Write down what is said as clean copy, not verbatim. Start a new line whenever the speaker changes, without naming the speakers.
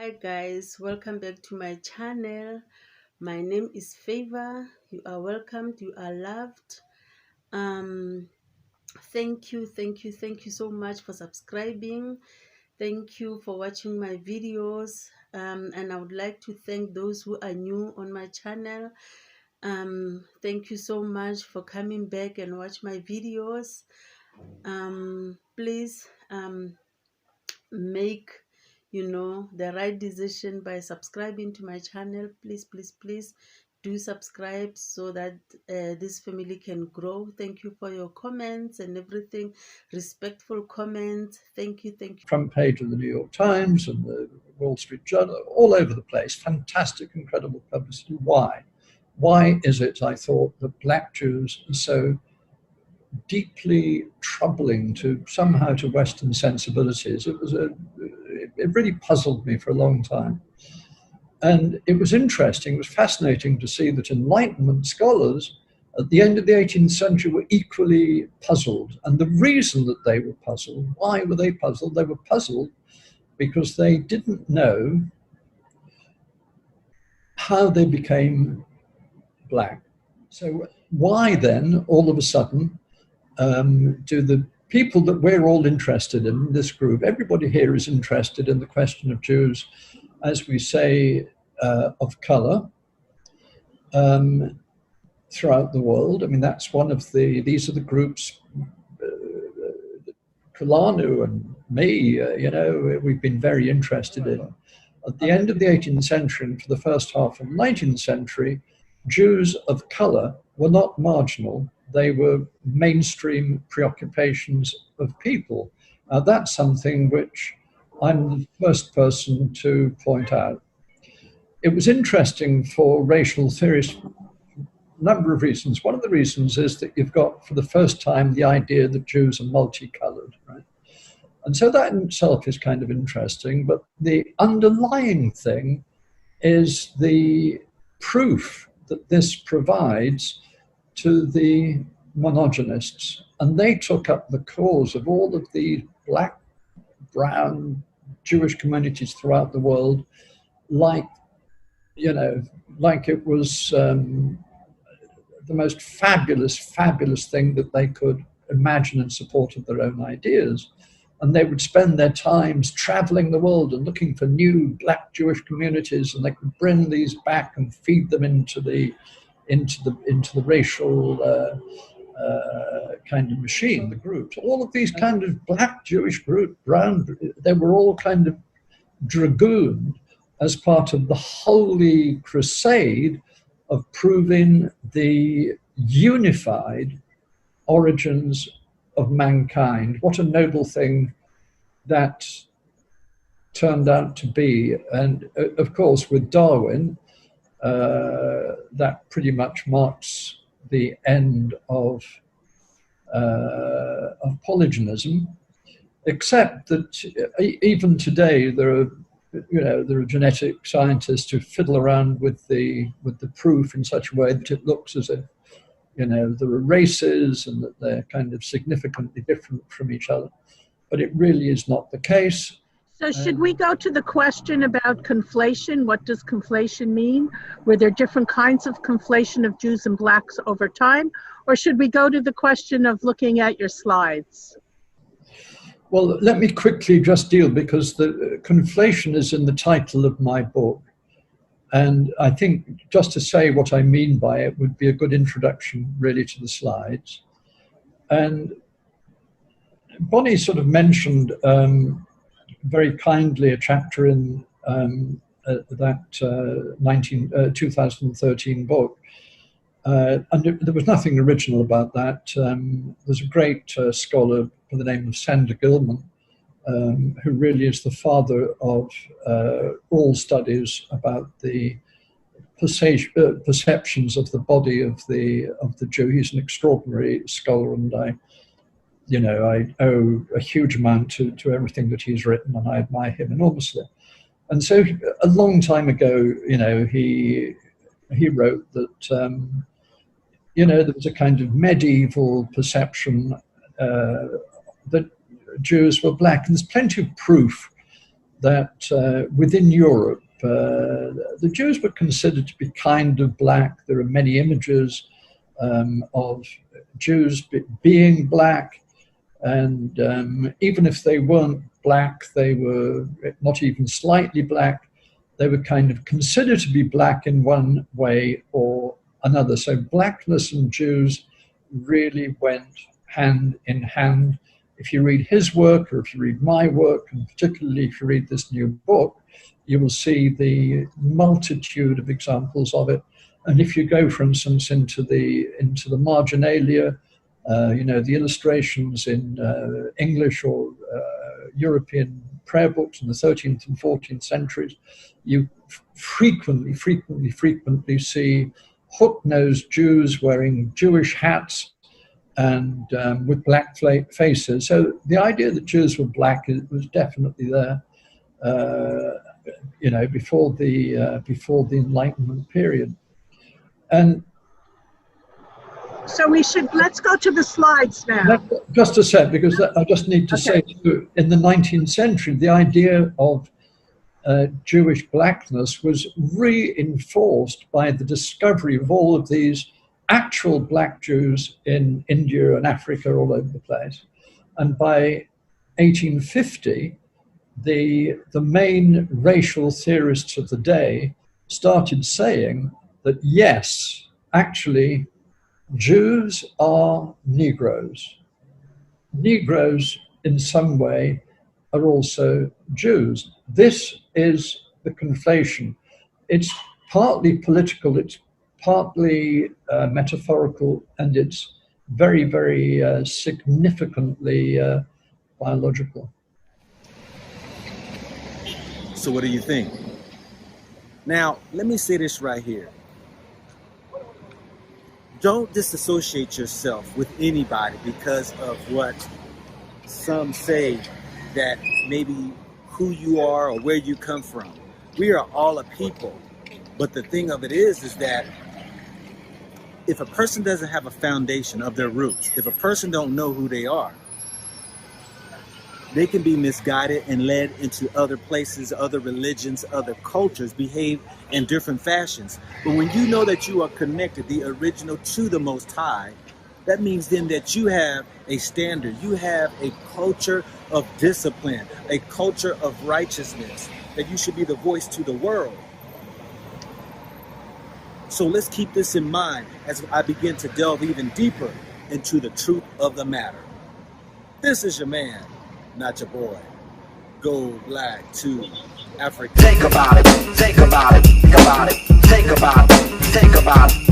Hi guys, welcome back to my channel. My name is Favor. You are welcomed, you are loved. Um thank you so much for subscribing. Thank you for watching my videos. And I would like to thank those who are new on my channel. Thank you so much for coming back and watch my videos. Please make the right decision by subscribing to my channel. Please do subscribe so that this family can grow. Thank you for your comments and everything, respectful comments. Thank you.
Front page of the New York Times and the Wall Street Journal, all over the place. Fantastic, incredible publicity. Why? Why is it, I thought, that black Jews are so deeply troubling to somehow to Western sensibilities? It really puzzled me for a long time. And it was interesting, it was fascinating to see that Enlightenment scholars at the end of the 18th century were equally puzzled. And the reason that they were puzzled, why were they puzzled? They were puzzled because they didn't know how they became black. So why then, all of a sudden, do the people that we're all interested in this group, everybody here is interested in the question of Jews, as we say, of color, throughout the world. I mean, that's one of these are the groups, Kulanu and me, we've been very interested in. At the end of the 18th century and for the first half of the 19th century, Jews of color were not marginal. They were mainstream preoccupations of people. That's something which I'm the first person to point out. It was interesting for racial theorists for a number of reasons. One of the reasons is that you've got, for the first time, the idea that Jews are multicolored, right? And so that in itself is kind of interesting. But the underlying thing is the proof that this provides to the monogenists. And they took up the cause of all of the black, brown, Jewish communities throughout the world, like it was the most fabulous thing that they could imagine in support of their own ideas. And they would spend their times traveling the world and looking for new black Jewish communities, and they could bring these back and feed them into the racial kind of machine, the groups. All of these kind of black Jewish group, brown, they were all kind of dragooned as part of the holy crusade of proving the unified origins of mankind. What a noble thing that turned out to be. And of course, with Darwin, that pretty much marks the end of polygenism, except that even today there are genetic scientists who fiddle around with the proof in such a way that it looks as if there are races and that they're kind of significantly different from each other, but it really is not the case.
So should we go to the question about conflation? What does conflation mean? Were there different kinds of conflation of Jews and blacks over time? Or should we go to the question of looking at your slides?
Well, let me quickly just deal, because the conflation is in the title of my book. And I think just to say what I mean by it would be a good introduction really to the slides. And Bonnie sort of mentioned very kindly a chapter in that 2013 book. And there was nothing original about that. There's a great scholar by the name of Sander Gilman, who really is the father of all studies about the perceptions of the body of the Jew. He's an extraordinary scholar, and I owe a huge amount to everything that he's written, and I admire him enormously. And so a long time ago, he wrote that there was a kind of medieval perception that Jews were black, and there's plenty of proof that within Europe, the Jews were considered to be kind of black. There are many images of Jews being black, and even if they weren't black, they were not even slightly black. They were kind of considered to be black in one way or another. So blackness and Jews really went hand in hand. If you read his work, or if you read my work, and particularly if you read this new book, you will see the multitude of examples of it. And if you go, for instance, into the marginalia, the illustrations in English or European prayer books in the 13th and 14th centuries, you frequently see hook-nosed Jews wearing Jewish hats and with black faces. So the idea that Jews were black was definitely there, before the Enlightenment period. And
so let's go to the slides now.
Just a sec, because I just need to say, too, in the 19th century, the idea of Jewish blackness was reinforced by the discovery of all of these actual black Jews in India and Africa, all over the place. And by 1850, the main racial theorists of the day started saying that, yes, actually, Jews are Negroes. Negroes, in some way, are also Jews. This is the conflation. It's partly political, it's partly metaphorical, and it's very, very significantly biological.
So what do you think? Now, let me say this right here. Don't disassociate yourself with anybody because of what some say that maybe who you are or where you come from. We are all a people. But the thing of it is that if a person doesn't have a foundation of their roots, if a person don't know who they are, they can be misguided and led into other places, other religions, other cultures, behave in different fashions. But when you know that you are connected, the original, to the Most High, that means then that you have a standard, you have a culture of discipline, a culture of righteousness, that you should be the voice to the world. So let's keep this in mind as I begin to delve even deeper into the truth of the matter. This is your man, not your boy. GoBlack2Africa.
Think about it, think about it, think about it, think about it, think about it.